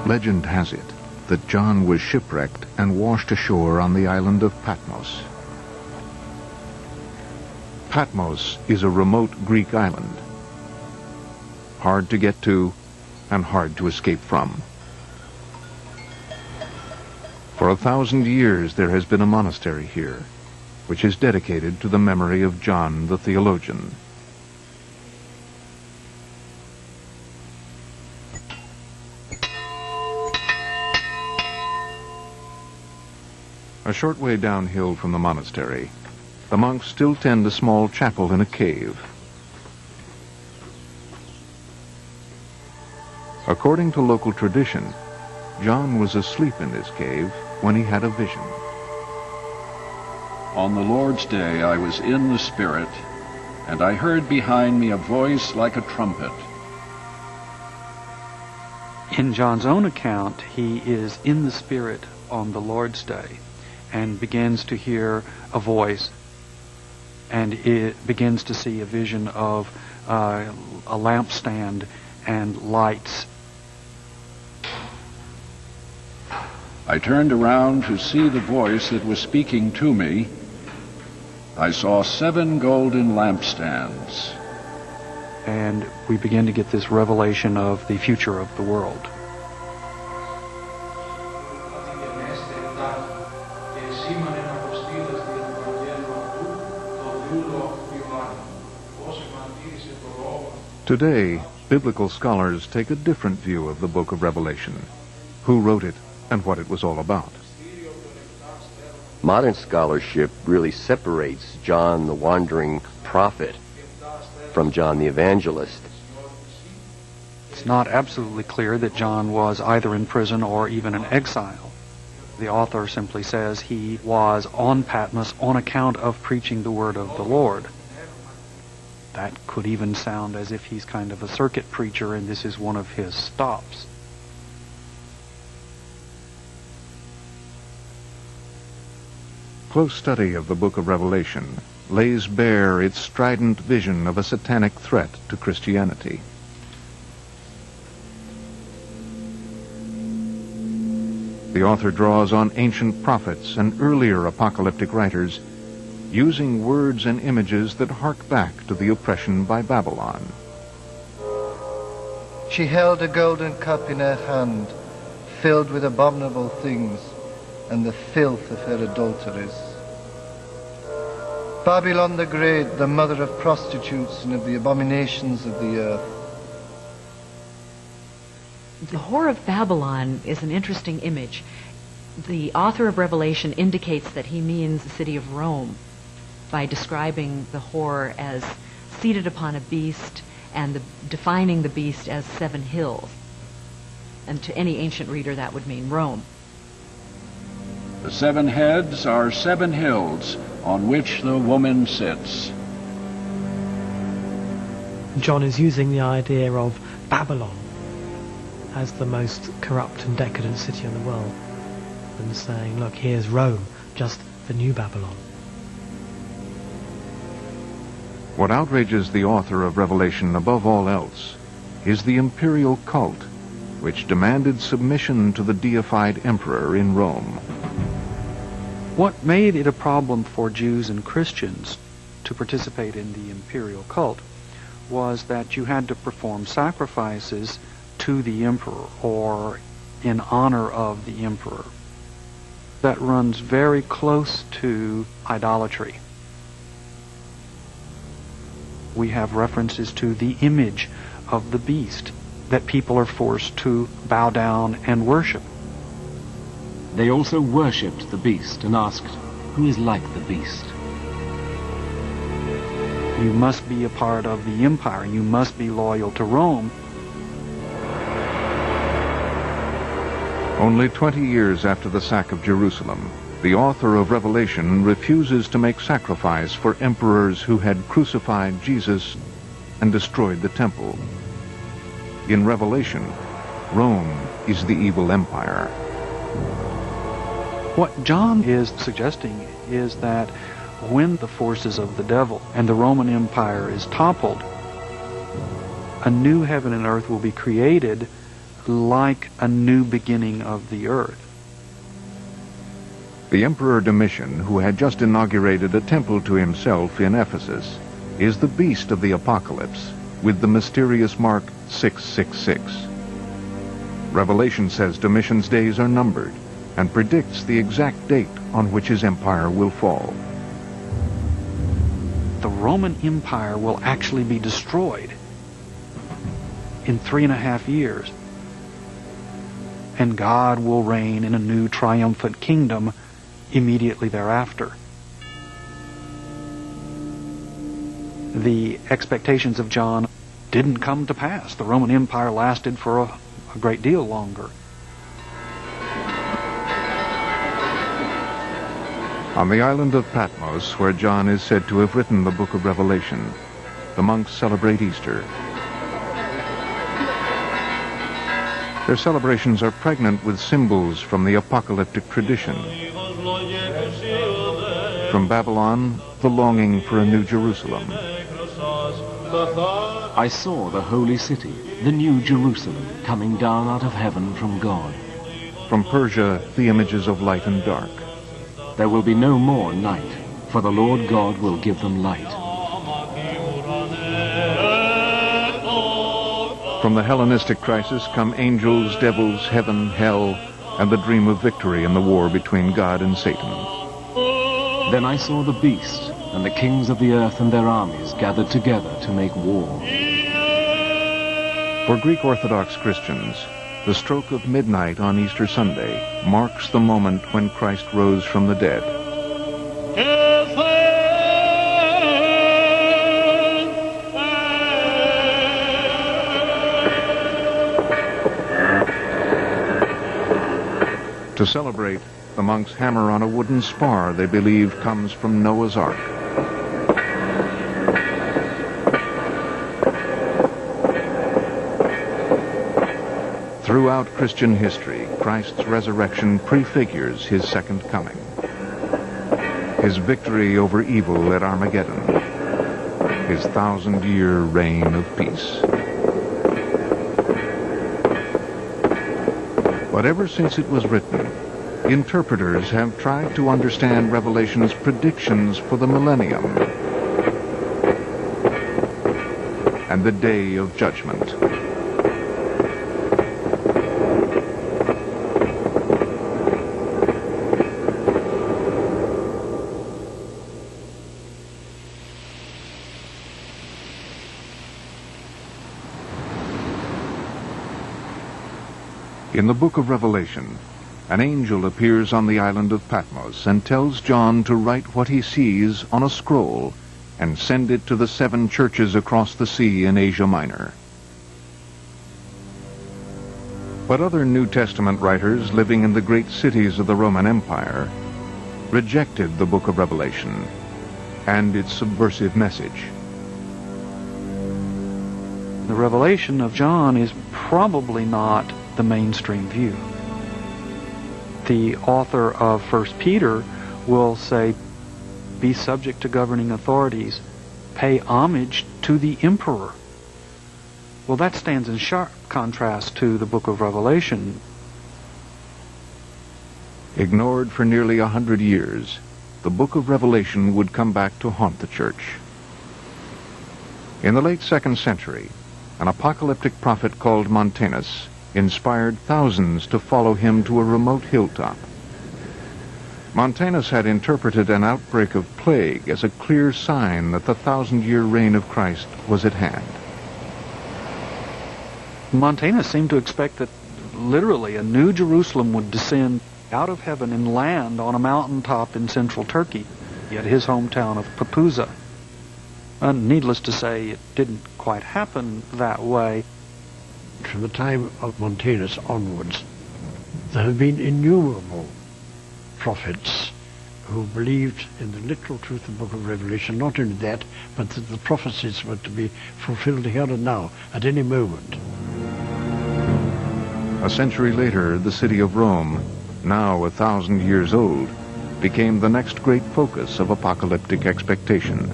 Legend has it that John was shipwrecked and washed ashore on the island of Patmos. Patmos is a remote Greek island, hard to get to and hard to escape from. For 1,000 years there has been a monastery here, which is dedicated to the memory of John the theologian. A short way downhill from the monastery, the monks still tend a small chapel in a cave. According to local tradition, John was asleep in this cave when he had a vision. On the Lord's day I was in the Spirit, and I heard behind me a voice like a trumpet. In John's own account, he is in the Spirit on the Lord's day and begins to hear a voice, and it begins to see a vision of a lampstand and lights. I turned around to see the voice that was speaking to me. I saw 7 golden lampstands. And we begin to get this revelation of the future of the world. Today, biblical scholars take a different view of the book of Revelation, who wrote it and what it was all about. Modern scholarship really separates John the wandering prophet from John the evangelist. It's not absolutely clear that John was either in prison or even in exile. The author simply says he was on Patmos on account of preaching the word of the Lord. That could even sound as if he's kind of a circuit preacher and this is one of his stops. Close study of the book of Revelation lays bare its strident vision of a satanic threat to Christianity. The author draws on ancient prophets and earlier apocalyptic writers, using words and images that hark back to the oppression by Babylon. She held a golden cup in her hand, filled with abominable things, and the filth of her adulteries. Babylon the Great, the mother of prostitutes and of the abominations of the earth. The whore of Babylon is an interesting image. The author of Revelation indicates that he means the city of Rome by describing the whore as seated upon a beast and defining the beast as 7 hills. And to any ancient reader that would mean Rome. The 7 heads are 7 hills on which the woman sits. John is using the idea of Babylon as the most corrupt and decadent city in the world and saying, look, here's Rome, just the new Babylon. What outrages the author of Revelation above all else is the imperial cult, which demanded submission to the deified emperor in Rome. What made it a problem for Jews and Christians to participate in the imperial cult was that you had to perform sacrifices to the emperor or in honor of the emperor. That runs very close to idolatry. We have references to the image of the beast that people are forced to bow down and worship. They also worshipped the beast and asked, "Who is like the beast?" You must be a part of the empire. You must be loyal to Rome. Only 20 years after the sack of Jerusalem, the author of Revelation refuses to make sacrifice for emperors who had crucified Jesus and destroyed the temple. In Revelation, Rome is the evil empire. What John is suggesting is that when the forces of the devil and the Roman Empire is toppled, a new heaven and earth will be created like a new beginning of the earth. The Emperor Domitian, who had just inaugurated a temple to himself in Ephesus, is the beast of the apocalypse, with the mysterious mark 666. Revelation says Domitian's days are numbered and predicts the exact date on which his empire will fall. The Roman Empire will actually be destroyed in 3.5 years. And God will reign in a new triumphant kingdom immediately thereafter. The expectations of John didn't come to pass. The Roman Empire lasted for a great deal longer. On the island of Patmos, where John is said to have written the book of Revelation, the monks celebrate Easter. Their celebrations are pregnant with symbols from the apocalyptic tradition. From Babylon, the longing for a new Jerusalem. I saw the holy city, the new Jerusalem, coming down out of heaven from God. From Persia, the images of light and dark. There will be no more night, for the Lord God will give them light. From the Hellenistic crisis come angels, devils, heaven, hell, and the dream of victory in the war between God and Satan. Then I saw the beast, and the kings of the earth and their armies gathered together to make war. For Greek Orthodox Christians, the stroke of midnight on Easter Sunday marks the moment when Christ rose from the dead. To celebrate, the monks hammer on a wooden spar they believe comes from Noah's Ark. Throughout Christian history, Christ's resurrection prefigures his second coming. His victory over evil at Armageddon. His 1,000-year reign of peace. But ever since it was written, interpreters have tried to understand Revelation's predictions for the millennium and the day of judgment. In the book of Revelation, an angel appears on the island of Patmos and tells John to write what he sees on a scroll and send it to the 7 churches across the sea in Asia Minor. But other New Testament writers living in the great cities of the Roman Empire rejected the book of Revelation and its subversive message. The revelation of John is probably not the mainstream view. The author of 1 Peter will say, be subject to governing authorities, pay homage to the emperor. Well, that stands in sharp contrast to the book of Revelation. Ignored for nearly 100 years, the book of Revelation would come back to haunt the church. In the late 2nd century, an apocalyptic prophet called Montanus inspired thousands to follow him to a remote hilltop. Montanus had interpreted an outbreak of plague as a clear sign that the 1,000-year reign of Christ was at hand. Montanus seemed to expect that literally a new Jerusalem would descend out of heaven and land on a mountaintop in central Turkey, at his hometown of Papuza. Needless to say, it didn't quite happen that way. From the time of Montanus onwards, there have been innumerable prophets who believed in the literal truth of the book of Revelation. Not only that, but that the prophecies were to be fulfilled here and now, at any moment. A century later, the city of Rome, now 1,000 years old, became the next great focus of apocalyptic expectation.